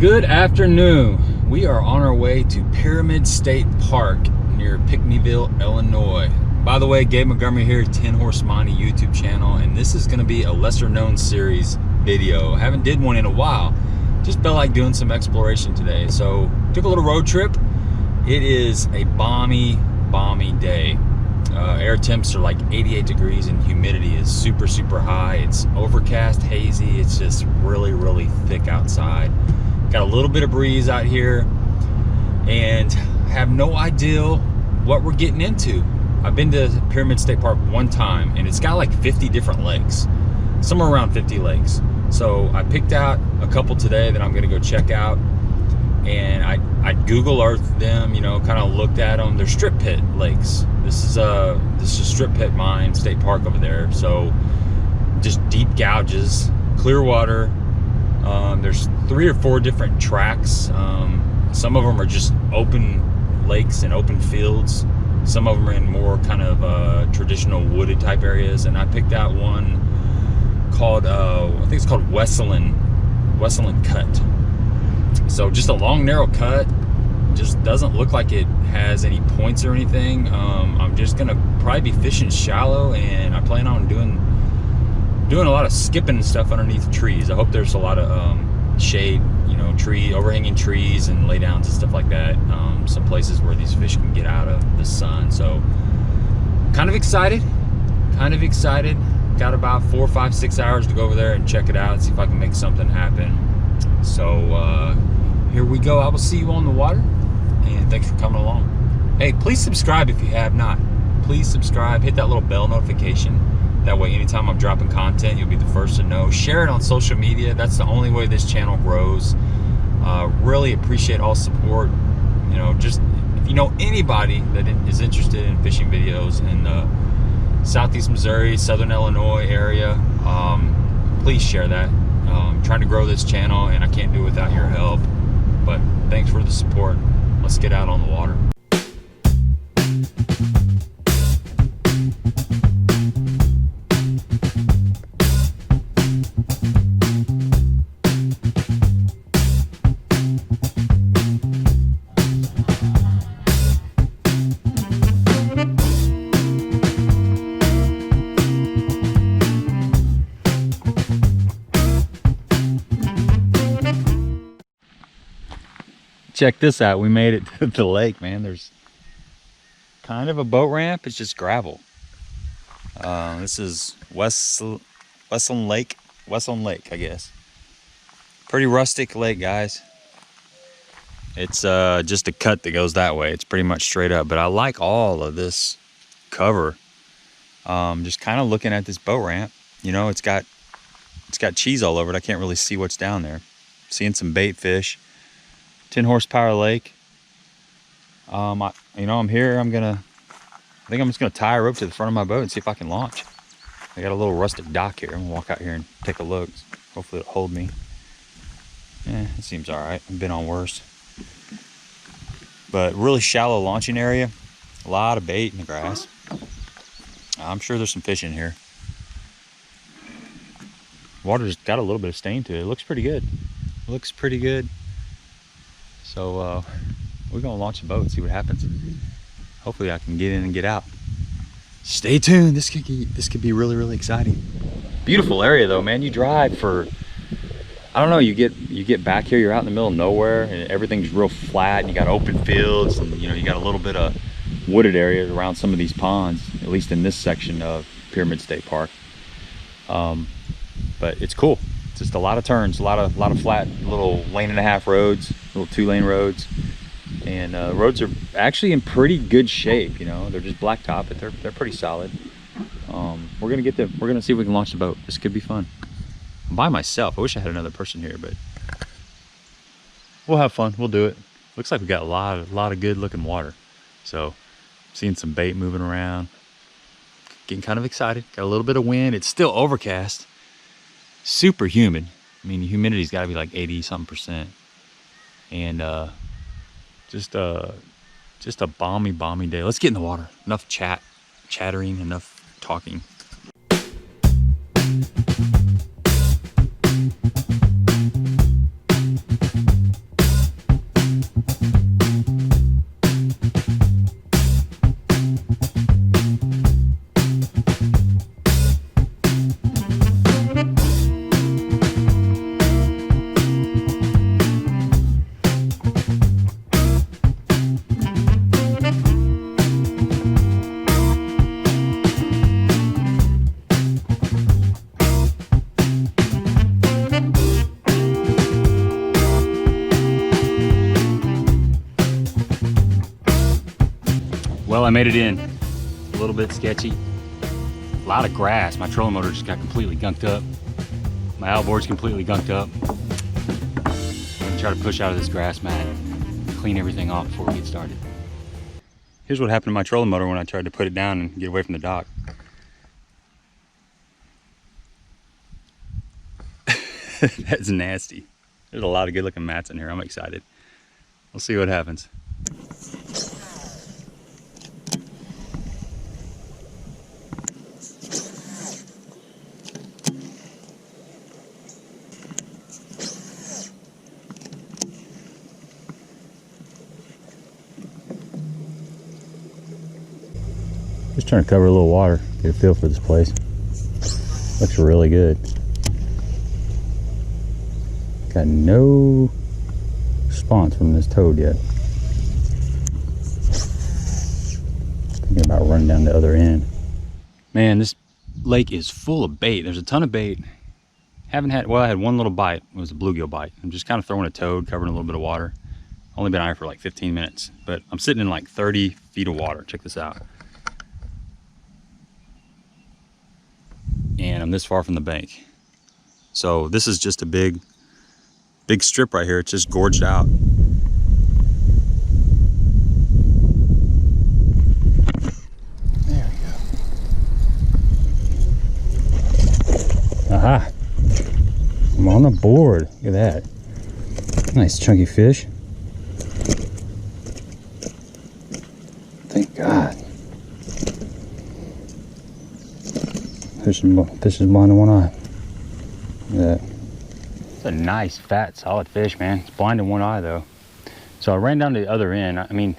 Good afternoon. We are on our way to Pyramid State Park near Pinckneyville, Illinois. By the way, Gabe Montgomery here, 10 Horse Money YouTube channel, and this is going to be a lesser known series video. I haven't did one in a while. Just felt like doing some exploration today. So took a little road trip. It is a balmy day. Air temps are like 88 degrees and humidity is super high. It's overcast, hazy. It's just really thick outside. Got a little bit of breeze out here and have no idea what we're getting into. I've been to Pyramid State Park one time and it's got like 50 different lakes, somewhere around 50 lakes. So I picked out a couple today that I'm gonna go check out, and I Google Earth them, you know, kind of looked at them. They're strip pit lakes. This is a strip pit mine state park over there. So just deep gouges, clear water. There's 3 or 4 different tracks. Some of them are just open lakes and open fields. Some of them are in more kind of traditional wooded type areas. And I picked out one called, I think it's called Wesleyan Cut. So just a long, narrow cut. Just doesn't look like it has any points or anything. I'm just gonna probably be fishing shallow, and I plan on doing a lot of skipping and stuff underneath trees. I hope there's a lot of shade, you know, overhanging trees and laydowns and stuff like that. Some places where these fish can get out of the sun. So kind of excited. Got about 4, 5, 6 hours to go over there and check it out and see if I can make something happen. So here we go. I will see you on the water, and thanks for coming along. Hey, please subscribe if you have not. Please subscribe, hit that little bell notification. That way anytime I'm dropping content, you'll be the first to know. Share it on social media. That's the only way this channel grows. Really appreciate all support. You know, just if you know anybody that is interested in fishing videos in the Southeast Missouri, Southern Illinois area, please share that. I'm trying to grow this channel and I can't do it without your help. But thanks for the support. Let's get out on the water. Check this out. We made it to the lake, man. There's kind of a boat ramp. It's just gravel. This is Wesseln Lake, I guess. Pretty rustic lake, guys. It's just a cut that goes that way. It's pretty much straight up, but I like all of this cover. Just kind of looking at this boat ramp. You know, it's got cheese all over it. I can't really see what's down there. Seeing some bait fish. 10 horsepower lake. I'm here. I think I'm just gonna tie a rope to the front of my boat and see if I can launch. I got a little rustic dock here. I'm gonna walk out here and take a look. Hopefully it'll hold me. Yeah, it seems all right. I've been on worse. But really shallow launching area. A lot of bait in the grass. I'm sure there's some fish in here. Water's got a little bit of stain to it. It looks pretty good. So we're gonna launch a boat and see what happens. Hopefully I can get in and get out. Stay tuned. This could be really exciting. Beautiful area though, man. You drive for, I don't know, you get back here, you're out in the middle of nowhere and everything's real flat, and you got open fields, and you know, you got a little bit of wooded areas around some of these ponds, at least in this section of Pyramid State Park. But it's cool. It's just a lot of turns, a lot of flat little 1.5 lane roads, little 2-lane roads, and roads are actually in pretty good shape. You know, they're just blacktop, but they're pretty solid. We're gonna get them. We're gonna see if we can launch the boat. This could be fun. I'm by myself. I wish I had another person here, but we'll have fun. We'll do it. Looks like we got a lot of good looking water. So seeing some bait moving around, getting kind of excited. Got a little bit of wind. It's still overcast. Super humid. I mean, humidity's got to be like 80-something%, and just a balmy day. Let's get in the water. Enough chattering, enough talking. made it in. A little bit sketchy. A lot of grass. My trolling motor just got completely gunked up. My outboard's completely gunked up. I'm gonna try to push out of this grass mat, clean everything off before we get started. Here's what happened to my trolling motor when I tried to put it down and get away from the dock. That's nasty. There's a lot of good looking mats in here. I'm excited. We'll see what happens. Just trying to cover a little water, get a feel for this place. Looks really good. Got no response from this toad yet. Thinking about running down the other end. Man, this lake is full of bait. There's a ton of bait. Haven't had, well, I had one little bite. It was a bluegill bite. I'm just kind of throwing a toad, covering a little bit of water. Only been out here for like 15 minutes, but I'm sitting in like 30 feet of water. Check this out. And I'm this far from the bank. So this is just a big strip right here. It's just gorged out. There we go. Aha! I'm on the board. Look at that. Nice chunky fish. Thank God. Fish is blind in one eye. Look at that. It's a nice, fat, solid fish, man. It's blind in one eye, though. So I ran down to the other end. I mean,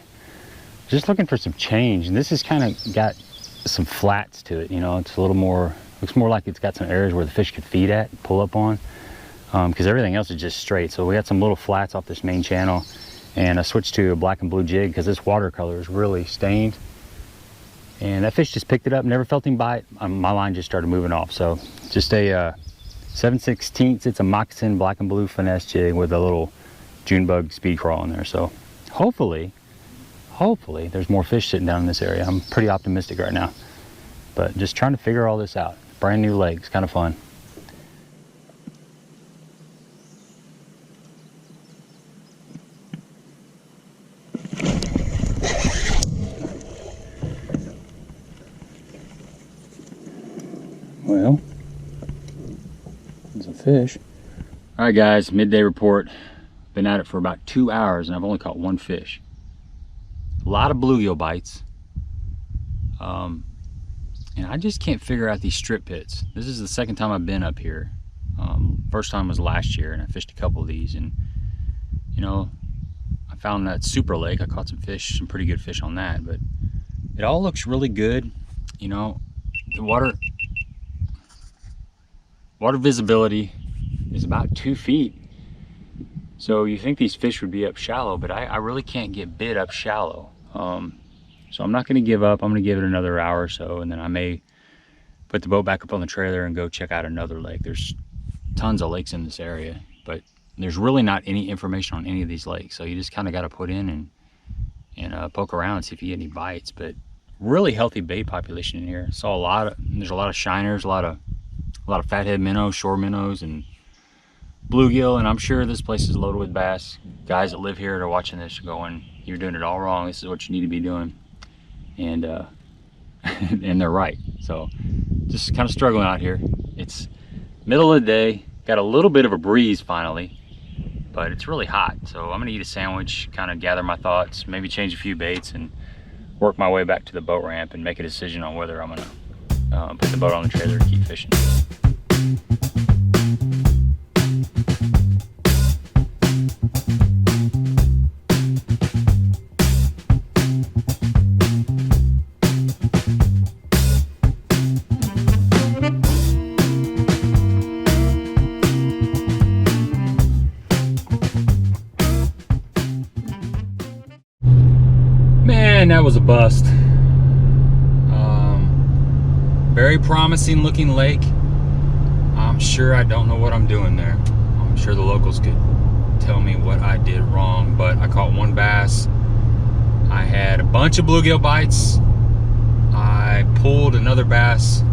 just looking for some change. And this has kind of got some flats to it, you know. It's a little more, looks more like it's got some areas where the fish could feed at, pull up on. Because everything else is just straight. So we got some little flats off this main channel. And I switched to a black and blue jig because this watercolor is really stained. And that fish just picked it up, never felt him bite. My line just started moving off. So just a 7/16, it's a moccasin black and blue finesse jig with a little June bug speed crawl in there. So hopefully there's more fish sitting down in this area. I'm pretty optimistic right now, but just trying to figure all this out. Brand new lake, it's kind of fun. Well, there's a fish. All right, guys, midday report. Been at it for about 2 hours and I've only caught one fish. A lot of bluegill bites. And I just can't figure out these strip pits. This is the second time I've been up here. First time was last year and I fished a couple of these, and you know, I found that super lake. I caught some fish, some pretty good fish on that, but it all looks really good. You know, the water visibility is about 2 feet. So you think these fish would be up shallow, but I really can't get bit up shallow. So I'm not gonna give up. I'm gonna give it another hour or so, and then I may put the boat back up on the trailer and go check out another lake. There's tons of lakes in this area, but there's really not any information on any of these lakes. So you just kind of got to put in and poke around and see if you get any bites. But really healthy bait population in here. Saw there's a lot of shiners, a lot of fathead minnows, shore minnows, and bluegill, and I'm sure this place is loaded with bass. Guys that live here that are watching this are going, you're doing it all wrong. This is what you need to be doing. And and they're right. So just kind of struggling out here. It's middle of the day, got a little bit of a breeze finally, but it's really hot. So I'm gonna eat a sandwich, kind of gather my thoughts, maybe change a few baits, and work my way back to the boat ramp and make a decision on whether I'm gonna put the boat on the trailer and keep fishing. Man, that was a bust. Very promising looking lake. I'm sure I don't know what I'm doing there. I'm sure the locals could tell me what I did wrong, but I caught one bass. I had a bunch of bluegill bites. I pulled another bass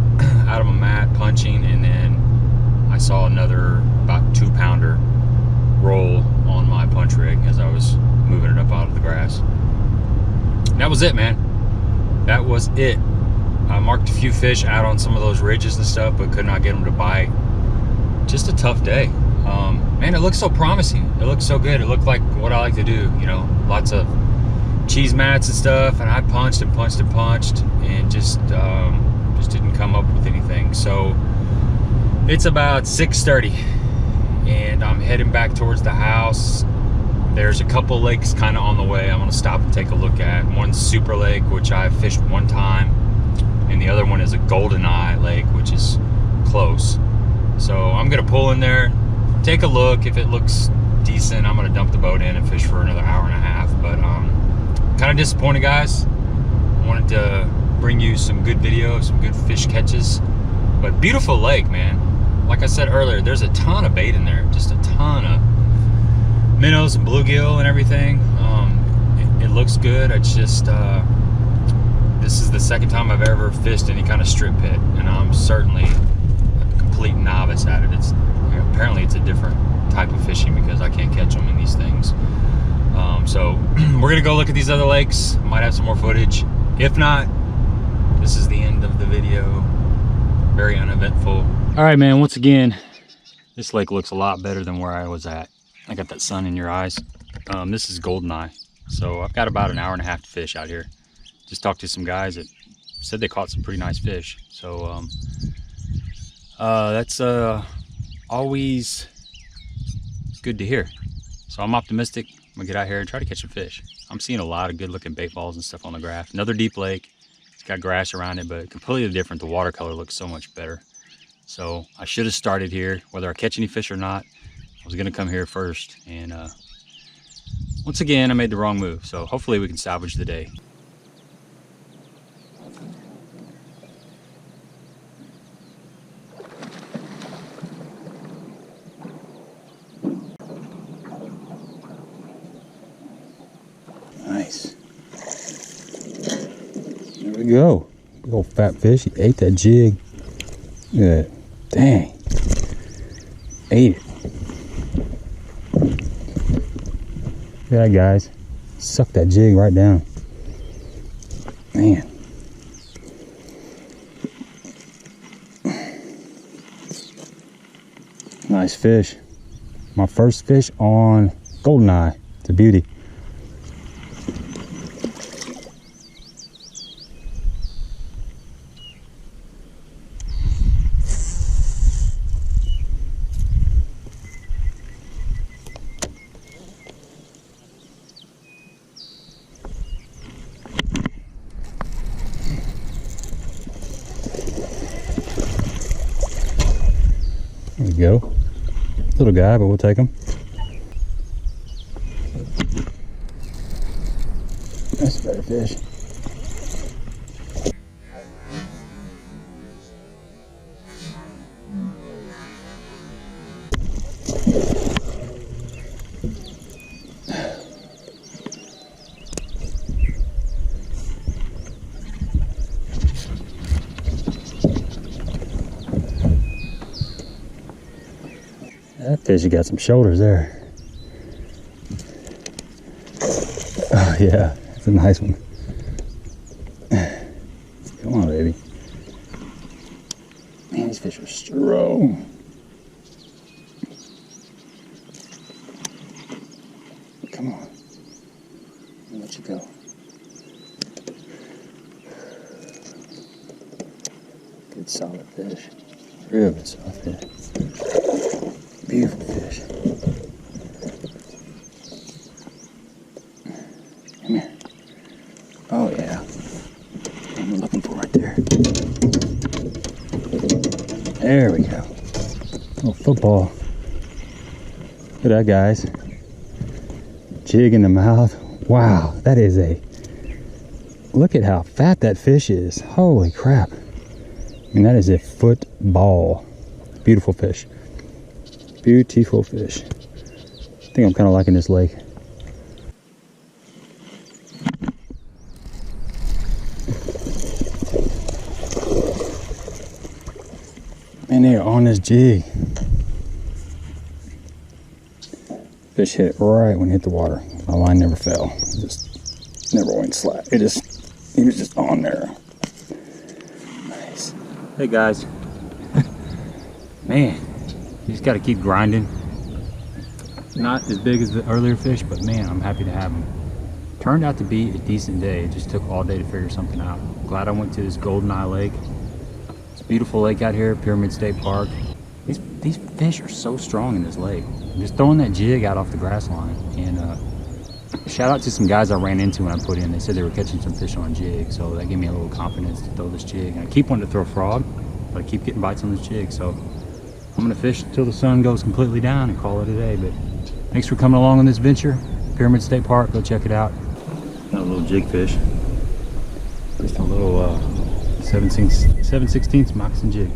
out of a mat punching, and then I saw another about 2-pounder roll on my punch rig as I was moving it up out of the grass. And that was it, man. That was it. I marked a few fish out on some of those ridges and stuff, but could not get them to bite. Just a tough day. Man, it looked so promising. It looked so good. It looked like what I like to do, you know, lots of cheese mats and stuff, and I punched and punched and punched, and just didn't come up with anything. So it's about 6:30, and I'm heading back towards the house. There's a couple lakes kind of on the way I'm gonna stop and take a look at. One's Super Lake, which I fished one time, and the other one is a Goldeneye lake, which is close. So I'm gonna pull in there, take a look. If it looks decent, I'm gonna dump the boat in and fish for another hour and a half. But kind of disappointed, guys. I wanted to bring you some good video, some good fish catches. But beautiful lake, man. Like I said earlier, there's a ton of bait in there, just a ton of minnows and bluegill and everything. It looks good. It's just this is the second time I've ever fished any kind of strip pit, and I'm certainly a complete novice at it. It's apparently it's a different type of fishing because I can't catch them in these things. So we're gonna go look at these other lakes. Might have some more footage. If not, this is the end of the video. Very uneventful. All right, man, once again, this lake looks a lot better than where I was at. I got that sun in your eyes. This is Goldeneye. So I've got about an hour and a half to fish out here. Just talked to some guys that said they caught some pretty nice fish. So that's always good to hear. So I'm optimistic. I'm gonna get out here and try to catch some fish. I'm seeing a lot of good looking bait balls and stuff on the graph. Another deep lake. It's got grass around it, but completely different. The watercolor looks so much better. So I should have started here. Whether I catch any fish or not, I was gonna come here first. And once again, I made the wrong move. So hopefully we can salvage the day. Nice. There we go. Big old fat fish. He ate that jig. Look at that. Dang. Ate it. Look at that, guys. Suck that jig right down. Man. Nice fish. My first fish on Goldeneye. It's a beauty. There we go. Little guy, but we'll take him. That's a better fish. That fish has got some shoulders there. Oh yeah, it's a nice one. Come on, baby. Man, these fish are strong. Come on. I'll let you go. Good solid fish. Real good solid fish. Beautiful fish. Come here. Oh yeah. What I'm looking for right there. There we go. Little football. Look at that, guys. Jig in the mouth. Wow, that is a... Look at how fat that fish is. Holy crap. I mean, that is a football. Beautiful fish. Beautiful fish. I think I'm kind of liking this lake. Man, they are on this jig. Fish hit it right when it hit the water. My line never fell. Just never went slack. He was just on there. Nice. Hey guys. Man, you just got to keep grinding. Not as big as the earlier fish, but man, I'm happy to have them. Turned out to be a decent day. It just took all day to figure something out. Glad I went to this Goldeneye lake. It's a beautiful lake out here, Pyramid State Park. These fish are so strong in this lake. I'm just throwing that jig out off the grass line. And shout out to some guys I ran into when I put in. They said they were catching some fish on jig, so that gave me a little confidence to throw this jig. And I keep wanting to throw a frog, but I keep getting bites on this jig. So I'm gonna fish until the sun goes completely down and call it a day. But thanks for coming along on this venture. Pyramid State Park, go check it out. Another little jig fish. Just a little 7/16 moccasin jig.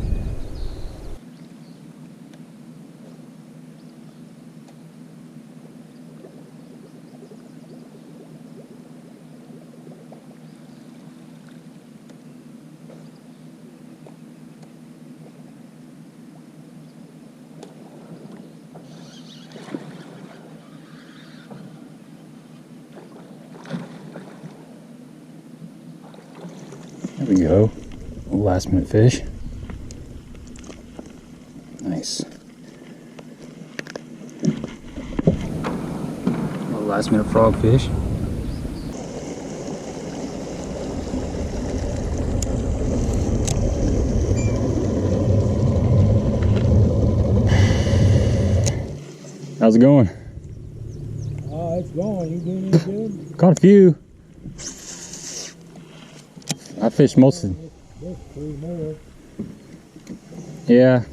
There we go. A last minute fish. Nice. A last minute frog fish. How's it going? It's going. You doing any good? Caught a few. I fished most of them. There's 3 more. Yeah.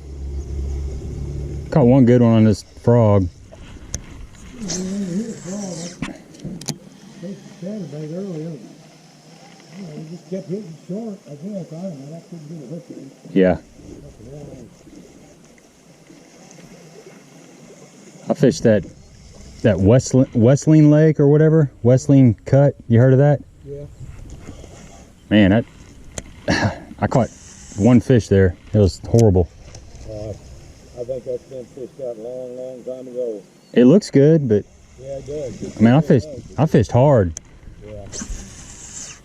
Caught one good one on this frog. You just kept hitting short, I guess. I don't know. That couldn't be the hook. Yeah. I fished that Wesleyan Lake or whatever. Wesleyan Cut. You heard of that? Yeah. Man, I caught one fish there. It was horrible. I think that's been fished out a long time ago. It looks good, but yeah, it does. I mean, I fished hard. Yeah. There's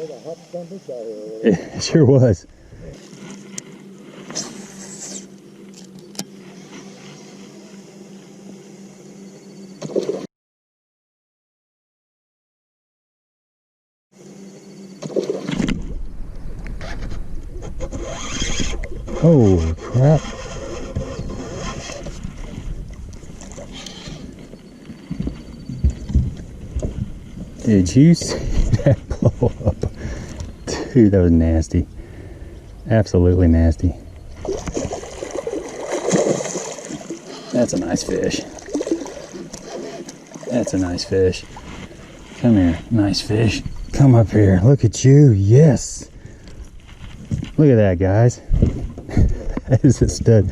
a hot stumpish out here. It sure was. Oh crap. Did you see that blow up? Dude, that was nasty. Absolutely nasty. That's a nice fish. That's a nice fish. Come here, nice fish. Come up here. Look at you. Yes. Look at that, guys. That is a stud.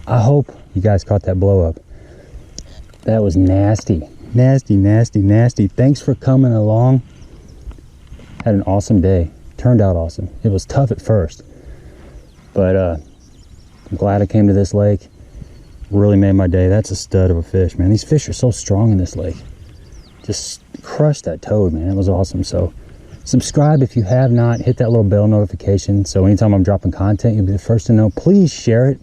I hope you guys caught that blow up. That was nasty. Nasty, nasty, nasty. Thanks for coming along. Had an awesome day. Turned out awesome. It was tough at first, but I'm glad I came to this lake. Really made my day. That's a stud of a fish, man. These fish are so strong in this lake. Just crushed that toad, man. It was awesome. So subscribe if you have not. Hit that little bell notification so anytime I'm dropping content, you'll be the first to know. Please share it.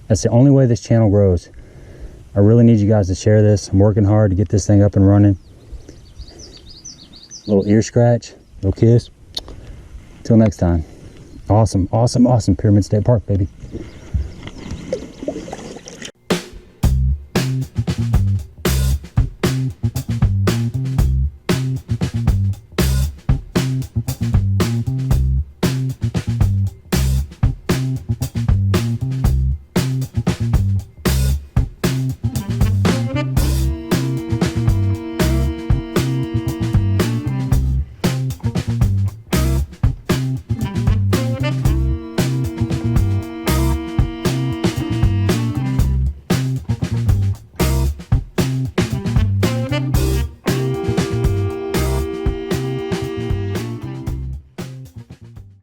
That's the only way this channel grows. I really need you guys to share this. I'm working hard to get this thing up and running. Little ear scratch, little kiss. Till next time. Awesome, awesome, awesome. Pyramid State Park, baby.